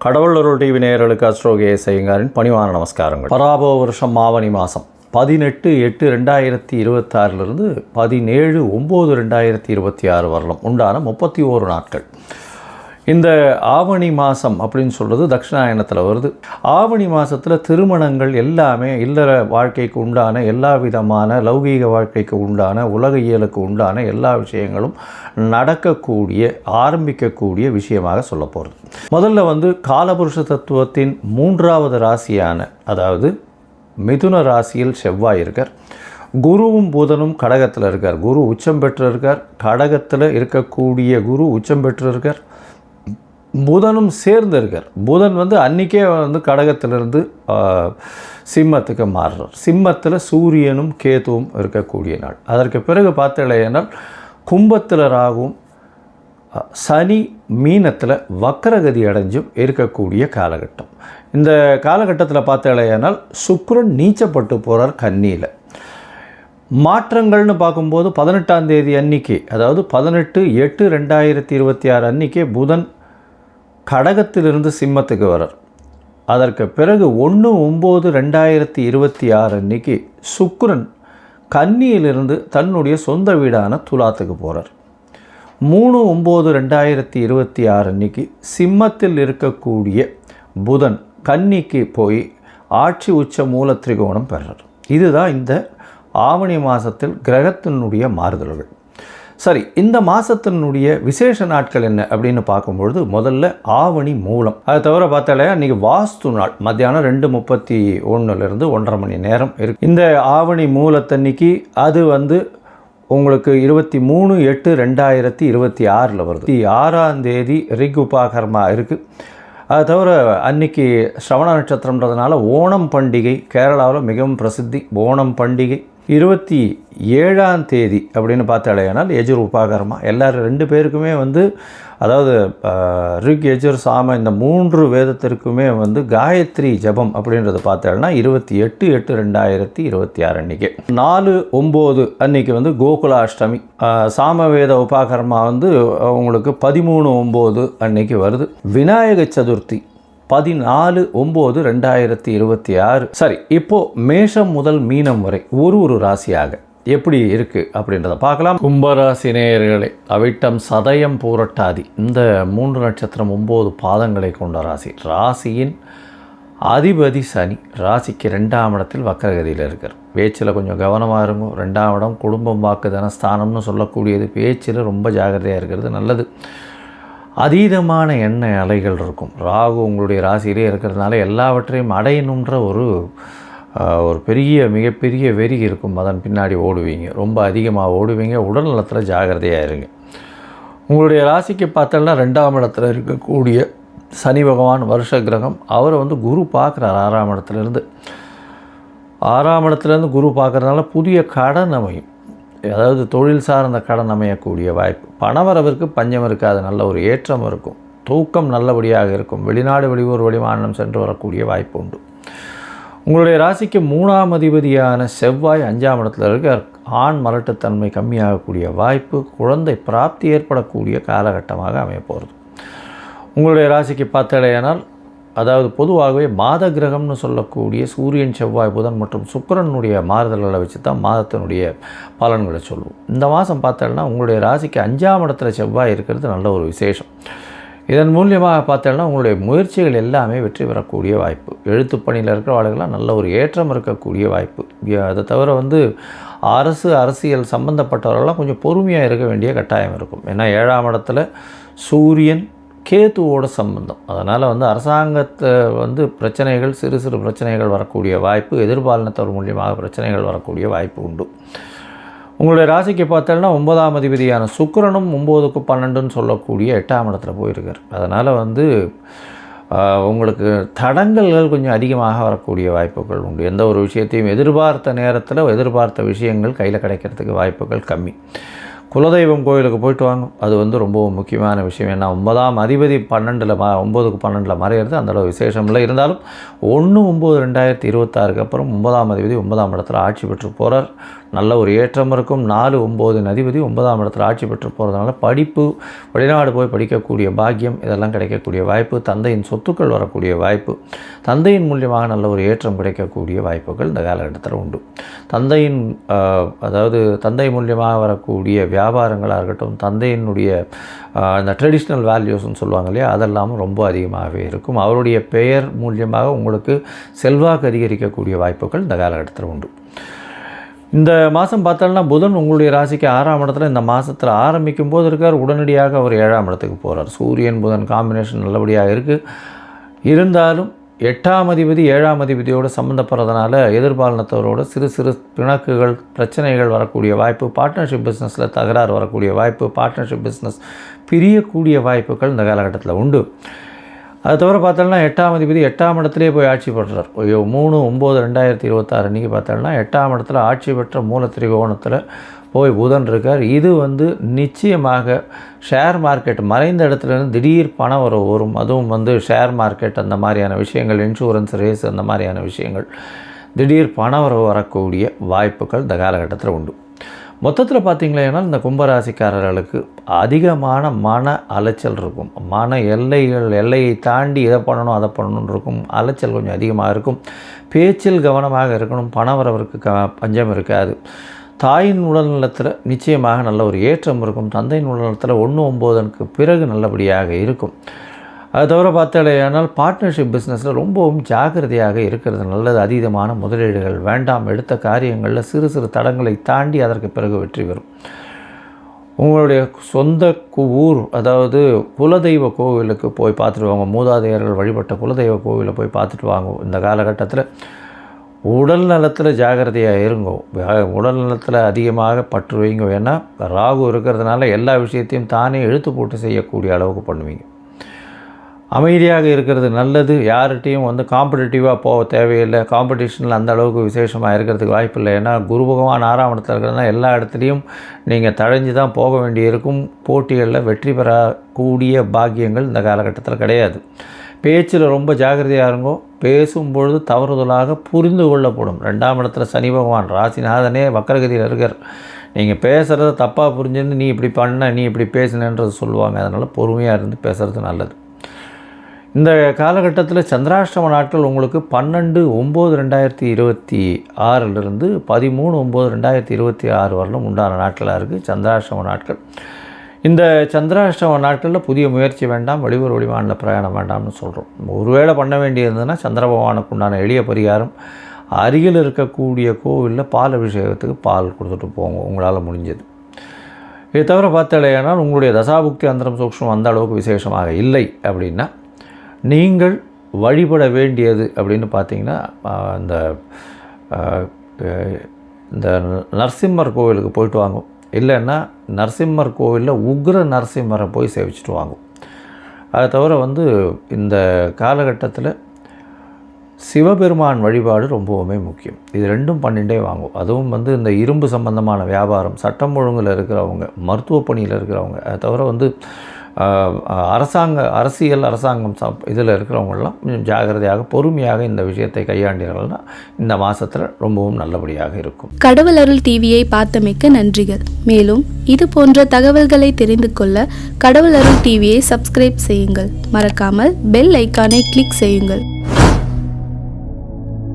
கடவுளருள் TV நேயர்களுக்கு அஸ்ட்ரோகேஎஸ் ஐயங்காரின் பணிவான நமஸ்காரங்கள். பராபவ வருஷம் ஆவணி மாதம் 18/8/2026 17/9/2026 வரலாம் உண்டான 31 நாட்கள். இந்த ஆவணி மாதம் அப்படின்னு சொல்கிறது தட்சிணாயனத்தில் வருது. ஆவணி மாதத்தில் திருமணங்கள் எல்லாமே இல்லற வாழ்க்கைக்கு உண்டான எல்லா விதமான லௌகீக வாழ்க்கைக்கு உண்டான உலக இயலுக்கு உண்டான எல்லா விஷயங்களும் நடக்கக்கூடிய ஆரம்பிக்கக்கூடிய விஷயமாக சொல்ல போகிறது. முதல்ல காலபுருஷ தத்துவத்தின் 3வது ராசியான அதாவது மிதுன ராசியில் செவ்வாய் இருக்கார். குருவும் புதனும் கடகத்தில் இருக்கார். குரு உச்சம் பெற்று இருக்கார். கடகத்தில் இருக்கக்கூடிய குரு உச்சம் பெற்று இருக்கார். புதனும் சேர்ந்து இருக்கார். புதன் அன்றைக்கே கடகத்திலிருந்து சிம்மத்துக்கு மாறுறார். சிம்மத்தில் சூரியனும் கேதுவும் இருக்கக்கூடிய நாள். அதற்கு பிறகு பார்த்தீங்கன்னா கும்பத்தில் ராகுவும் சனி மீனத்தில் வக்கரகதி அடைஞ்சும் இருக்கக்கூடிய காலகட்டம். இந்த காலகட்டத்தில் பார்த்தீங்கன்னா சுக்கிரன் நீச்சப்பட்டு போகிறார் கன்னியில். மாற்றங்கள்னு பார்க்கும்போது 18ஆம் தேதி அன்னைக்கு அதாவது 18/8/2026 அன்றைக்கே புதன் கடகத்திலிருந்து சிம்மத்துக்கு வரார். அதற்கு பிறகு 1/9/2026 அன்றைக்கி சுக்கிரன் கன்னியிலிருந்து தன்னுடைய சொந்த வீடான துலாத்துக்கு போகிறார். 3/9/2026 அன்றைக்கி சிம்மத்தில் இருக்கக்கூடிய புதன் கன்னிக்கு போய் ஆட்சி உச்ச மூல திரிகோணம் பெறார். இதுதான் இந்த ஆவணி மாதத்தில் கிரகத்தினுடைய மாறுதல்கள். சரி, இந்த மாதத்தினுடைய விசேஷ நாட்கள் என்ன அப்படின்னு பார்க்கும்பொழுது முதல்ல ஆவணி மூலம். அதை தவிர பார்த்தாலே அன்றைக்கி வாஸ்து நாள் மத்தியானம் 2:31 1:30 மணி நேரம் இருக்குது. இந்த ஆவணி மூலத்தன்னைக்கு அது உங்களுக்கு 23/8/2026 வருது. 6ஆம் தேதி ரிக் உபாகர்மா இருக்குது. அது தவிர அன்றைக்கி ஸ்ரவண நட்சத்திரம்ன்றதுனால ஓணம் பண்டிகை கேரளாவில் மிகவும் பிரசித்தி. ஓணம் பண்டிகை 27ஆம் தேதி அப்படின்னு பார்த்தாலேனால் எஜுர் உபாகரமா எல்லாரும் 2 பேருக்குமே அதாவது ரிக் எஜுர் சாம இந்த 3 வேதத்திற்குமே காயத்ரி ஜபம் அப்படின்றது பார்த்தோம்னா 28/8/2026 அன்றைக்கி 4/9 அன்றைக்கி கோகுலாஷ்டமி. சாமவேத உபாகரமா உங்களுக்கு 13/9 அன்றைக்கி வருது. விநாயக சதுர்த்தி 14/9/2026. சரி, இப்போது மேஷம் முதல் மீனம் வரை ஒரு ராசியாக எப்படி இருக்குது அப்படின்றத பார்க்கலாம். கும்பராசி நேயர்களே, அவிட்டம் சதயம் பூரட்டாதி இந்த 3 நட்சத்திரம் 9 பாதங்களை கொண்ட ராசி. ராசியின் அதிபதி சனி ராசிக்கு 2ஆம் இடத்தில் வக்கரகதியில் இருக்கார். பேச்சில் கொஞ்சம் கவனமாக இருக்கும். 2ஆம் இடம் குடும்பம் வாக்கு தனஸ்தானம்னு சொல்லக்கூடியது. பேச்சில் ரொம்ப ஜாகிரதையாக இருக்கிறது நல்லது. அதீதமான எண்ணெய் அலைகள் இருக்கும். ராகு உங்களுடைய ராசியிலே இருக்கிறதுனால எல்லாவற்றையும் அடையணுன்ற ஒரு மிகப்பெரிய வெறி இருக்கும். அதன் பின்னாடி ஓடுவீங்க, ரொம்ப அதிகமாக ஓடுவீங்க. உடல் நலத்தில் ஜாகிரதையாக இருங்க. உங்களுடைய ராசிக்கு பார்த்தோம்னா 2ஆம் இடத்துல இருக்கக்கூடிய சனி பகவான் வருஷ கிரகம். அவரை குரு பார்க்குறார் 6ஆம் இடத்துலேருந்து. 6ஆம் இடத்துலேருந்து குரு பார்க்குறதுனால புதிய கடன் அமையும். அதாவது தொழில் சார்ந்த கடன் அமையக்கூடிய வாய்ப்பு. பணவரவிற்கு பஞ்சம் இருக்காது. நல்ல ஒரு ஏற்றம் இருக்கும். தூக்கம் நல்லபடியாக இருக்கும். வெளிநாடு வெளியூர் வெளிமாநிலம் சென்று வரக்கூடிய வாய்ப்பு உண்டு. உங்களுடைய ராசிக்கு 3ஆம் அதிபதியான செவ்வாய் 5ஆம் இடத்துல இருக்க ஆண் மலட்டுத்தன்மை கம்மியாகக்கூடிய வாய்ப்பு. குழந்தை பிராப்தி ஏற்படக்கூடிய காலகட்டமாக அமையப்போகிறது. உங்களுடைய ராசிக்கு பார்த்தடையானால் அதாவது பொதுவாகவே மாத கிரகம்னு சொல்லக்கூடிய சூரியன் செவ்வாய் புதன் மற்றும் சுக்கிரனுடைய மாறுதல்களை வச்சு தான் மாதத்தினுடைய பலன்களை சொல்லுவோம். இந்த மாதம் பார்த்தோம்னா உங்களுடைய ராசிக்கு 5ஆம் இடத்துல செவ்வாய் இருக்கிறது நல்ல ஒரு விசேஷம். இதன் மூலியமாக பார்த்தோம்னா உங்களுடைய முயற்சிகள் எல்லாமே வெற்றி பெறக்கூடிய வாய்ப்பு. எழுத்துப்பணியில் இருக்கிறவர்களெலாம் நல்ல ஒரு ஏற்றம் இருக்கக்கூடிய வாய்ப்பு. அதை தவிர அரசியல் சம்பந்தப்பட்டவர்களெலாம் கொஞ்சம் பொறுமையாக இருக்க வேண்டிய கட்டாயம் இருக்கும். ஏன்னா 7ஆம் இடத்துல சூரியன் கேதுவோட சம்பந்தம். அதனால் அரசாங்கத்தை பிரச்சனைகள் சிறு பிரச்சனைகள் வரக்கூடிய வாய்ப்பு. எதிர்பாலினத்தவர் மூலியமாக பிரச்சனைகள் வரக்கூடிய வாய்ப்பு உண்டு. உங்களுடைய ராசிக்கு பார்த்தோம்னா 9ஆம் அதிபதியான சுக்கிரனும் 9க்கு 12ன்னு சொல்லக்கூடிய 8ஆம் இடத்துல போயிருக்கார். அதனால் உங்களுக்கு தடங்கல்கள் கொஞ்சம் அதிகமாக வரக்கூடிய வாய்ப்புகள் உண்டு. எந்த ஒரு விஷயத்தையும் எதிர்பார்த்த நேரத்தில் எதிர்பார்த்த விஷயங்கள் கையில் கிடைக்கிறதுக்கு வாய்ப்புகள் கம்மி. குலதெய்வம் கோயிலுக்கு போயிட்டு வாங்க. அது ரொம்ப முக்கியமான விஷயம். ஏன்னா 9ஆம் அதிபதி 9க்கு 12 மறையிறது அந்தளவு விசேஷம் இல்லை. இருந்தாலும் 1/9/2026 அப்புறம் 9ஆம் அதிபதி 9ஆம் இடத்துல ஆட்சி பெற்று போகிறார். நல்ல ஒரு ஏற்றம் இருக்கும். 4, 9 அதிபதி 9ஆம் இடத்துல ஆட்சி பெற்று போகிறதுனால படிப்பு, வெளிநாடு போய் படிக்கக்கூடிய பாக்கியம் இதெல்லாம் கிடைக்கக்கூடிய வாய்ப்பு, தந்தையின் சொத்துக்கள் வரக்கூடிய வாய்ப்பு, தந்தையின் மூலியமாக நல்ல ஒரு ஏற்றம் கிடைக்கக்கூடிய வாய்ப்புகள் இந்த காலகட்டத்தில் உண்டு. தந்தை மூலியமாக வரக்கூடிய வியாபாரங்களாக இருக்கட்டும், தந்தையினுடைய இந்த ட்ரெடிஷ்னல் வேல்யூஸ்ன்னு சொல்லுவாங்க இல்லையா, அதெல்லாமும் ரொம்ப அதிகமாகவே இருக்கும். அவருடைய பெயர் மூலியமாக உங்களுக்கு செல்வாக்கு அதிகரிக்கக்கூடிய வாய்ப்புகள் இந்த காலகட்டத்தில் உண்டு. இந்த மாதம் பார்த்தோம்னா புதன் உங்களுடைய ராசிக்கு 6ஆம் இடத்துல இந்த மாதத்தில் ஆரம்பிக்கும் போது இருக்கார். உடனடியாக அவர் 7ஆம் இடத்துக்கு போகிறார். சூரியன் புதன் காம்பினேஷன் நல்லபடியாக இருக்குது. இருந்தாலும் 8ஆம் அதிபதி 7ஆம் அதிபதியோடு சம்மந்தப்படுறதுனால எதிர்பாலினத்தவரோடு சிறு சிறு பிணக்குகள், பிரச்சனைகள் வரக்கூடிய வாய்ப்பு, பார்ட்னர்ஷிப் பிஸ்னஸில் தகராறு வரக்கூடிய வாய்ப்பு, பார்ட்னர்ஷிப் பிஸ்னஸ் பிரியக்கூடிய வாய்ப்புகள் இந்த காலகட்டத்தில் உண்டு. அது தவிர பார்த்தோம்னா 8ஆம் அதிபதி 8ஆம் இடத்துலேயே போய் ஆட்சி பெற்றார். 3/9/2026 அன்றைக்கி பார்த்தோம்னா 8ஆம் இடத்துல ஆட்சி பெற்ற மூல திரிகோணத்தில் போய் புதன் இருக்கார். இது நிச்சயமாக ஷேர் மார்க்கெட் மறைந்த இடத்துலேருந்து திடீர் பணம் வரும். அதுவும் ஷேர் மார்க்கெட் அந்த மாதிரியான விஷயங்கள், இன்சூரன்ஸ் ரேஸ் அந்த மாதிரியான விஷயங்கள், திடீர் பணம் வரக்கூடிய வாய்ப்புகள் இந்த காலகட்டத்தில் உண்டு. மொத்தத்தில் பார்த்திங்களேன்னா இந்த கும்பராசிக்காரர்களுக்கு அதிகமான மன அலைச்சல் இருக்கும். மன எல்லையை தாண்டி இதை பண்ணணும் அதை பண்ணணுன்னு இருக்கும். அலைச்சல் கொஞ்சம் அதிகமாக இருக்கும். பேச்சில் கவனமாக இருக்கணும். பணவரவருக்கு பஞ்சம் இருக்காது. தாயின் உடல்நலத்தில் நிச்சயமாக நல்ல ஒரு ஏற்றம் இருக்கும். தந்தையின் உடல்நலத்தில் 1/9க்கு பிறகு நல்லபடியாக இருக்கும். அது தவிர பார்த்தாலேயானால் பார்ட்னர்ஷிப் பிஸ்னஸில் ரொம்பவும் ஜாக்கிரதையாக இருக்கிறது நல்லது. அதீதமான முதலீடுகள் வேண்டாம். எடுத்த காரியங்களில் சிறு சிறு தடங்களை தாண்டி அதற்கு பிறகு வெற்றி பெறும். உங்களுடைய சொந்த ஊர், அதாவது குலதெய்வ கோவிலுக்கு போய் பார்த்துட்டு வாங்க. மூதாதையர்கள் வழிபட்ட குலதெய்வ கோவிலை போய் பார்த்துட்டு வாங்க. இந்த காலகட்டத்தில் உடல் நலத்தில் ஜாகிரதையாக இருங்கோ. உடல் நலத்தில் அதிகமாக பற்று வைங்க. ஏன்னா ராகு இருக்கிறதுனால எல்லா விஷயத்தையும் தானே இழுத்து போட்டு செய்யக்கூடிய அளவுக்கு பண்ணுவீங்க. அமைதியாக இருக்கிறது நல்லது. யார்கிட்டையும் காம்படிட்டிவாக போக தேவையில்லை. காம்படிஷனில் அந்த அளவுக்கு விசேஷமாக இருக்கிறதுக்கு வாய்ப்பு இல்லை. ஏன்னா குரு பகவான் 6ஆம் இடத்துல இருக்கிறதுனா எல்லா இடத்துலையும் நீங்கள் தழைஞ்சு தான் போக வேண்டியிருக்கும். போட்டிகளில் வெற்றி பெறக்கூடிய பாக்கியங்கள் இந்த காலகட்டத்தில் கிடையாது. பேச்சில் ரொம்ப ஜாகிரதையாக இருங்கோ. பேசும்பொழுது தவறுதலாக புரிந்து கொள்ளப்படும். 2ஆம் இடத்துல சனி பகவான் ராசிநாதனே வக்கரகதியில் இருக்கார். நீங்கள் பேசுகிறத தப்பாக புரிஞ்சுன்னு நீ இப்படி பண்ண, நீ இப்படி பேசினன்றது சொல்லுவாங்க. அதனால் பொறுமையாக இருந்து பேசுகிறது நல்லது. இந்த காலகட்டத்தில் சந்திராஷ்டம நாட்கள் உங்களுக்கு 12/9/2026 13/9/2026 வரலும் உண்டான நாட்களாக இருக்குது சந்திராஷ்டம நாட்கள். இந்த சந்திராஷ்டம நாட்களில் புதிய முயற்சி வேண்டாம். வெளியூர் வெளிமாநில பிரயாணம் வேண்டாம்னு சொல்கிறோம். ஒருவேளை பண்ண வேண்டியிருந்ததுன்னா சந்திர பகவானுக்கு உண்டான எளிய பரிகாரம், அருகில் இருக்கக்கூடிய கோவிலில் பால் அபிஷேகத்துக்கு பால் கொடுத்துட்டு போங்க உங்களால் முடிஞ்சது. இதை தவிர பார்த்தாலேயானால் உங்களுடைய தசாபுக்தி அந்தரம் சூக்ஷ்மம் அந்த அளவுக்கு விசேஷமாக இல்லை அப்படின்னா நீங்கள் வழிபட வேண்டியது அப்படின்னு பார்த்தீங்கன்னா இந்த நரசிம்மர் கோவிலுக்கு போயிட்டு வாங்கும். இல்லைன்னா நரசிம்மர் கோவிலில் உக்ர நரசிம்மரை போய் சேவிச்சுட்டு வாங்கும். அதை தவிர இந்த காலகட்டத்தில் சிவபெருமான் வழிபாடு ரொம்பவுமே முக்கியம். இது ரெண்டும் பண்ணிகிட்டே வாங்கும். அதுவும் இந்த இரும்பு சம்பந்தமான வியாபாரம், சட்டம் ஒழுங்கில் இருக்கிறவங்க, மருத்துவ பணியில் இருக்கிறவங்க, அதை தவிர அரசாங்கம் இதில் இருக்கிறவங்களாம் கொஞ்சம் ஜாகிரதையாக பொறுமையாக இந்த விஷயத்தை கையாண்டீர்கள்னா இந்த மாதத்தில் ரொம்பவும் நல்லபடியாக இருக்கும். கடவுள் அருள் டிவியை பார்த்தமைக்க நன்றிகள். மேலும் இது போன்ற தகவல்களை தெரிந்து கொள்ள கடவுள் அருள் டிவியை சப்ஸ்கிரைப் செய்யுங்கள். மறக்காமல் பெல் ஐக்கானை கிளிக் செய்யுங்கள்.